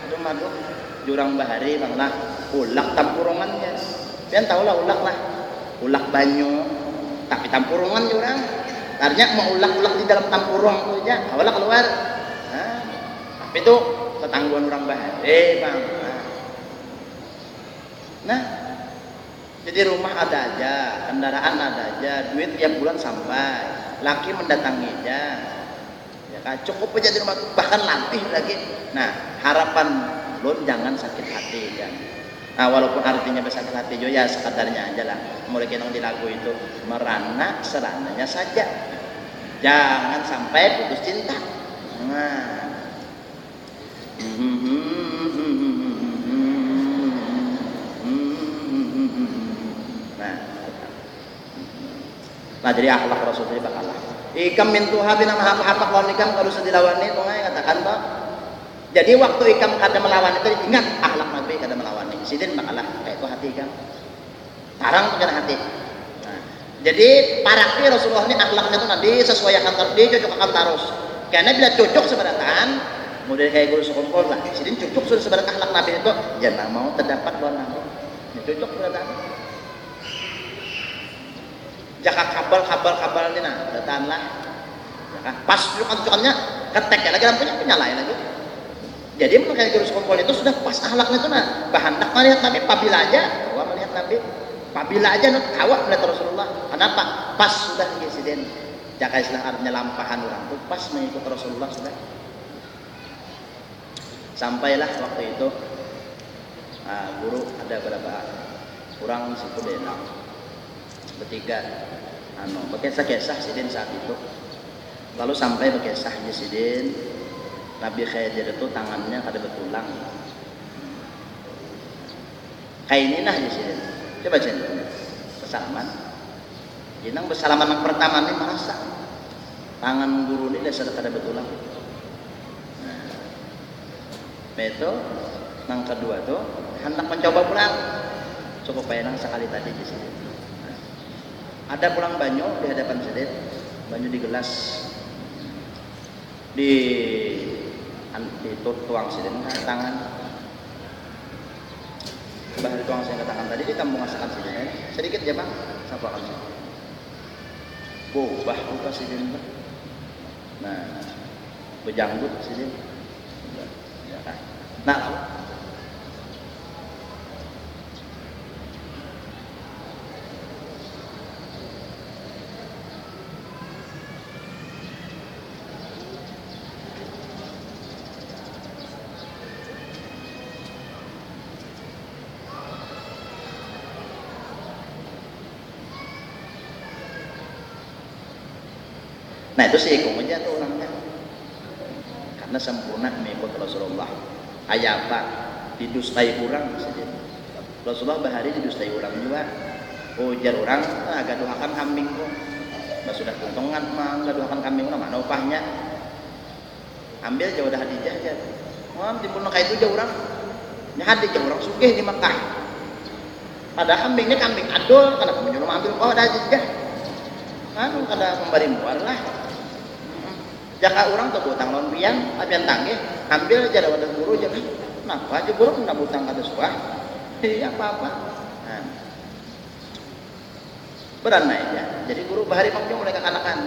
Itu madu jurang bahari banglah ulak tampurongannya. Pian tahu lah ulak lah. Ulak banyu tapi tampurongan jurang. Artinya mau ulak-ulak di dalam tampurong itu aja. Awalnya keluar. Tapi itu ketangguhan orang bahari bang. Nah, jadi rumah ada aja, kendaraan ada aja, duit tiap bulan sampai, laki mendatangi aja. Ya kan cukup aja di rumah, bahkan lebih lagi. Nah, harapan lo jangan sakit hati ya. Nah, walaupun artinya sakit hati juga ya sekadarnya aja lah. Mulai kenong di lagu itu merana serananya saja. Jangan sampai putus cinta. Nah. Nah, jadi akhlak Rasulullah bakalah. Ikam mintuha bina mahapa-hapa kawan ikam kalau dilawan itu katakan toh. Jadi waktu ikam kada melawan itu ingat akhlak Nabi kada melawan. Sidin makalah kayak itu hati ikam. Tarang dengan hati. Nah, jadi para Rasulullah ini akhlaknya itu nanti sesuai akan tadi cocok akan tarus. Karena bila cocok sebenarnya model kayak guru sekumpul lah. Sidin cocok sudah sebenarnya akhlak Nabi itu jangan mau terdapat luar Nabi. Ya, cocok sebenarnya. Jaka kabel ini nah datang lah. Ya, pas cukan-cukannya ketek ya lagi lampunya penyalain lagi. Jadi makanya guru sekumpul itu sudah pas akhlaknya itu nah. Bahandak melihat Nabi pabila aja, bahwa melihat Nabi pabila aja nak awak melihat Rasulullah. Kenapa? Pas sudah insiden. Jaka istilah artinya lampahan orang itu pas mengikut Rasulullah sudah. Sampailah waktu itu guru ada berapa kurang situ denang bertiga berkisah-kisah sidin saat itu. Lalu sampai berkisah di sidin Nabi Khidir itu tangannya kada betulang. Kayak ini nah di sidin. Coba cek bersalaman. Jinang bersalaman yang pertama ini merasa tangan guru ini dasar kada betulang. Itu yang kedua tuh hendak mencoba pulang cukup penang sekali tadi di sini. Ada pulang banyu di hadapan sidin, banyu di gelas di tuang sidin ke tangan. Bahari tuang saya ke tangan tadi ditambung masakan sidin sedikit ya bang, sapa kan sih. Bah buka sidin bang. Nah, bejanggut sidin. Nah, itu sih ikut aja tuh orangnya karena sempurna mengikut Rasulullah. Ayah apa didustai orang saja. Rasulullah bahari didustai orang juga. Ujar orang agak doakan kambing kok. Sudah tuntungan mah gaduhakan kambing mana upahnya. Ambil jauh dah hadijah aja. Wah, timbul kayak itu jauh orang. Nya hadijah orang sugih di Mekah. Padahal kambingnya kambing adol, kenapa menyuruh ambil dah hadijah. Anu kada memberi muar lah. Jaka orang tuh butang lawan pian, apian tangge, ambil aja ada wadah guru jadi, kenapa aja guru kena butang kata suah, iya apa-apa. Nah. Beranai aja, jadi guru bahari maknya mulai kekanakan,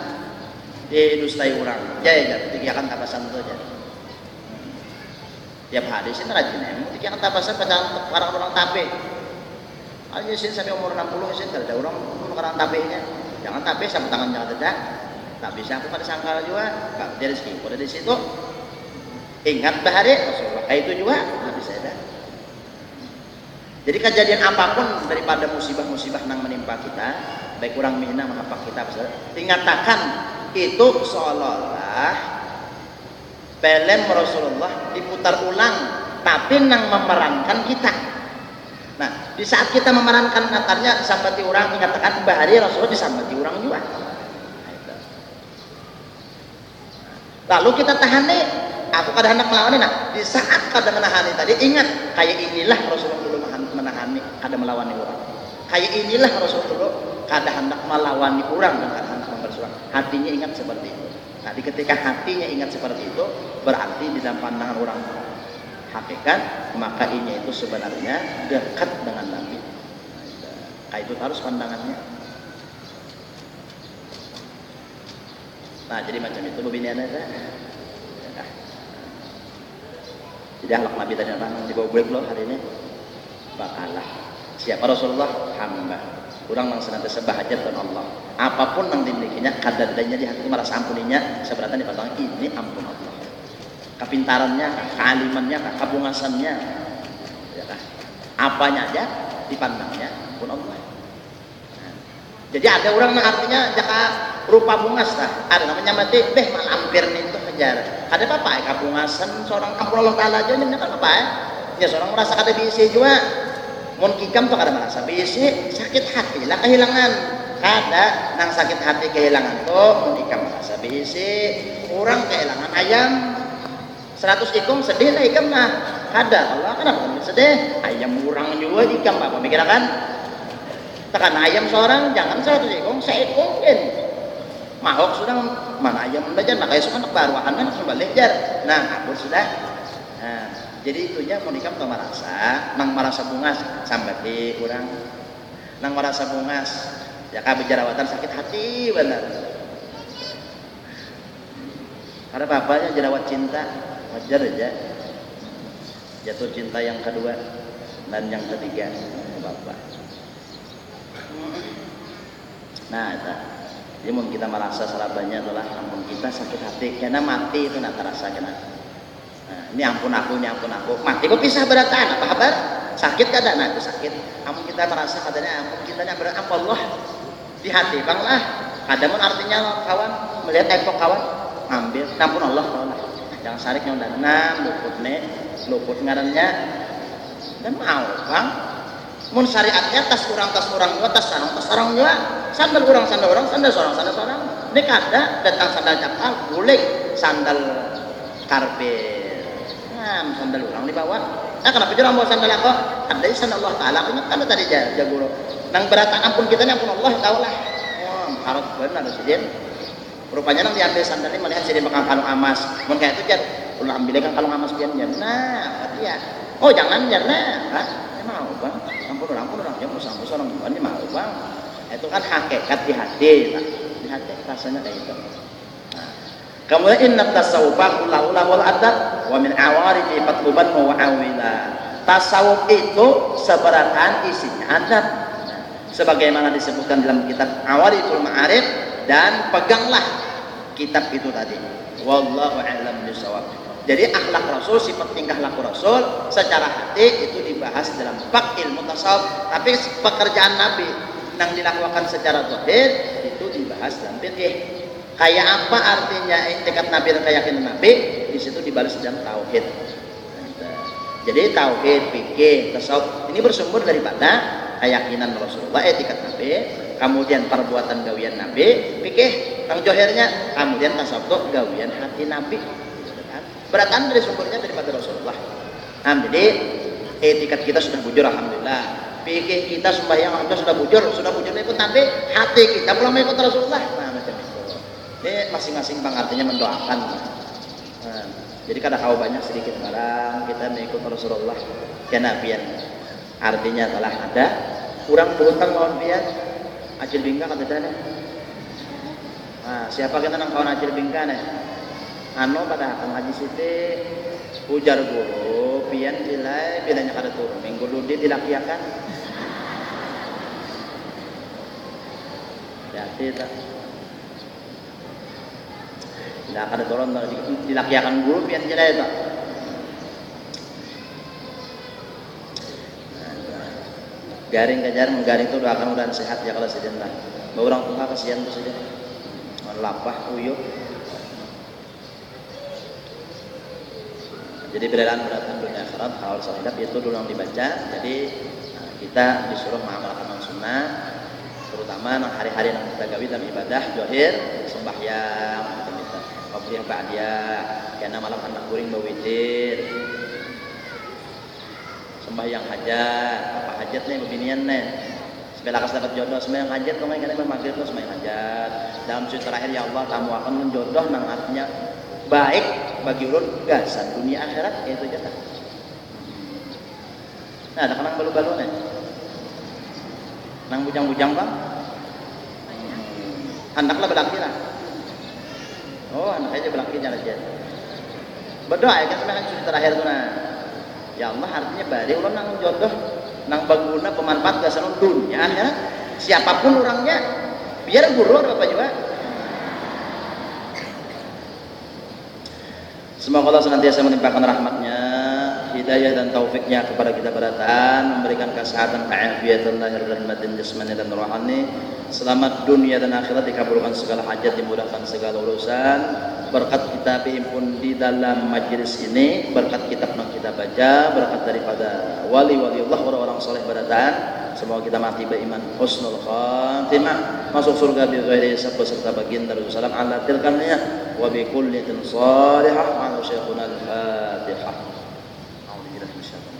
didustai orang, jaya ketika akan tapasan itu aja. Tiap hari sih rajin emang, ketika akan tapasan pada orang tape, aja sih sampai umur 60 sih ada orang orang tapenya, jangan tape sama tangan jangan tidak. Tak bisa aku pada sangkal juga, kalau dari situ, dari situ ingat bahari Rasulullah itu juga nggak bisa ada. Jadi kejadian apapun daripada musibah-musibah yang menimpa kita, baik kurang mina apa kita, tingatakan itu seolah-olah film Rasulullah diputar ulang, tapi nang memerankan kita. Nah, di saat kita memerankan natarnya disambati orang, tingatakan bahari Rasulullah disambati orang juga. Lalu kita tahan nih, aku kada hendak melawan nih. Nah, di saat kada menahani tadi, ingat kayak inilah Rasulullah dulu menahani, kada melawani orang. Kayak inilah Rasulullah dulu kada hendak melawani orang dan kada hendak mempersuang. Hatinya ingat seperti itu. Nah, ketika hatinya ingat seperti itu, berarti di dalam pandangan orang hakikat, maka ini itu sebenarnya dekat dengan Nabi. Kayak itu harus pandangannya. Nah, jadi macam itu beginian aja. Jadi akhlak Nabi tadi apa? Dibawa gue loh hari ini. Bakalah. Siapa Rasulullah? Hamba. Orang yang senantiasa bahajat dengan Allah. Apapun yang dimilikinya, kadar-kadarnya di hati merasa ampuninya, sebenarnya dipandang ini ampun Allah. Kepintarannya, kealimannya, kabungasannya, ya kan? Apanya aja dipandangnya ampun Allah. Nah, jadi ada orang yang artinya jaka rupa bungas lah, ada namanya mati, malampir nih itu kejar. Ada apa ya kabungasan seorang ampun Allah Taala aja ini kan apa ya? Ya seorang merasa kada bisi juga, mun kikam tuh kada merasa bisi, sakit hati lah kehilangan. Kada nang sakit hati kehilangan tuh mun kikam merasa bisi orang kehilangan ayam 100 ikung sedih lah ikam nah ada Allah kenapa kamu sedih ayam orang juga ikam apa mikir kan tekan ayam seorang jangan 100 ikung seikung kan mahok sudah mana ayam belajar nah kayak suka baruahan kan kembali jar nah aku sudah nah jadi itunya mau nikam tuh merasa nang merasa bungas sampai di orang nang merasa bungas ya kabeh jerawatan sakit hati benar ada bapaknya jerawat cinta wajar aja jatuh cinta yang kedua dan yang ketiga bapak nah itu jadi mun kita merasa salabanya adalah ampun kita sakit hati karena mati itu nak terasa kena nah, ini ampun aku mati kok pisah beratan apa kabar sakit kada nah itu sakit ampun kita merasa katanya ampun kita berat apa Allah di hati bang lah kadamun artinya kawan melihat ekor kawan ambil nampun Allah kawan jangan sarik yang danam luput ngarannya dan mau bang mun syariatnya tas kurang juga tas sarang juga sandal orang sandal seorang ini kada datang sandal capal boleh sandal karbet nah sandal orang dibawa nah kenapa dia bawa sandal aku ada sandal Allah Ta'ala ingat kan tadi jago nang beratan ampun kita ampun Allah taulah harus benar sidin rupanya nang diambil sandal ini melihat sidin bakal kalung emas mun kayak itu jar ulah ambilkan kalung emas pian jar nah apa dia oh jangan jar nah mau bang ampun orang ya musang orang gimana ini mau bang itu kan hakikat di hati rasanya kayak itu nah, kemudian inna tasawufa kullahu wal adab wa min awarifi fatluban wa awila tasawuf itu seberatan isinya adab nah, sebagaimana disebutkan dalam kitab Awariful Ma'arif dan peganglah kitab itu tadi wallahu a'lam bishawab. Jadi akhlak Rasul, sifat tingkah laku Rasul secara hati itu dibahas dalam bab ilmu tasawuf, tapi pekerjaan Nabi yang dilakukan secara zahir itu dibahas dalam fikih. Kayak apa artinya itikat Nabi dan keyakinan Nabi di situ dibalas dalam tauhid. Jadi tauhid, fikih, tasawuf ini bersumber daripada keyakinan Rasulullah, etikat Nabi, kemudian perbuatan gawian Nabi, fikih tang zahirnya, kemudian tasawuf gawian hati Nabi. Beratan dari sumbernya daripada Rasulullah. Nah, jadi etikat kita sudah bujur alhamdulillah. Fikih kita sembahyang alhamdulillah sudah bujur ikut Nabi, hati kita belum ikut Rasulullah. Nah, macam itu. Ini masing-masing bang artinya mendoakan. Nah, jadi kada kau banyak sedikit barang kita mengikut Rasulullah ya nabian. Artinya telah ada kurang berhutang lawan pian. Acil bingka kata dana. Nah, siapa kita nang kawan acil bingka nih? Anu pada Kang Haji Siti ujar guru pian nilai bilanya kada turun minggu ludi dilakiakan jadi tak tidak kada turun dilakiakan guru pian nilai tak garing kejar menggaring itu doakan mudah sehat ya kalau sedih lah orang tua kasihan tuh saja lapah uyuh. Jadi beratan dunia akhirat hal sahidap itu dulu yang dibaca. Jadi kita disuruh mengamalkan sunnah, terutama hari-hari yang kita gawi dalam ibadah zahir, sembahyang, macam itu. Qabliyah ba'diyah, karena malam anak kuring bawitir. Sembahyang hajat, apa hajat nih beginian nih. Supaya lakas dapat jodoh, sembahyang hajat dong kan maghrib tuh sembahyang hajat. Dalam suci terakhir ya Allah kamu akan menjodoh nang artinya baik bagi ulun gasan dunia akhirat itu jatah. Nah, ada kenang balu-balu nih. Nang bujang-bujang bang. Anaklah belaki lah. Oh, anak aja belaki jalan aja. Berdoa ya kan sampai suci terakhir tuh nah. Ya Allah artinya bari ulun nang jodoh nang baguna pemanfaat gasan dunia akhirat. Siapapun orangnya biar guru atau apa juga. Semoga Allah senantiasa menimpakan rahmatnya, hidayah dan taufiknya kepada kita beratan, memberikan kesehatan, keafiatan lahir dan batin, jasmani dan rohani. Selamat dunia dan akhirat, dikabulkan segala hajat, dimudahkan segala urusan. Berkat kita dihimpun di dalam majlis ini, berkat kitab kita baca, berkat daripada wali-wali Allah, orang-orang soleh berdatang. Semoga kita mati beriman husnul khatimah, masuk surga bi ghairi hisab beserta baginda Rasulullah ala tilkannya wa bi kulli salihah ma'al syekhuna al-Fatihah. A'udzubillahi minasyaitonir rajim.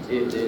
Bismillahirrahmanirrahim.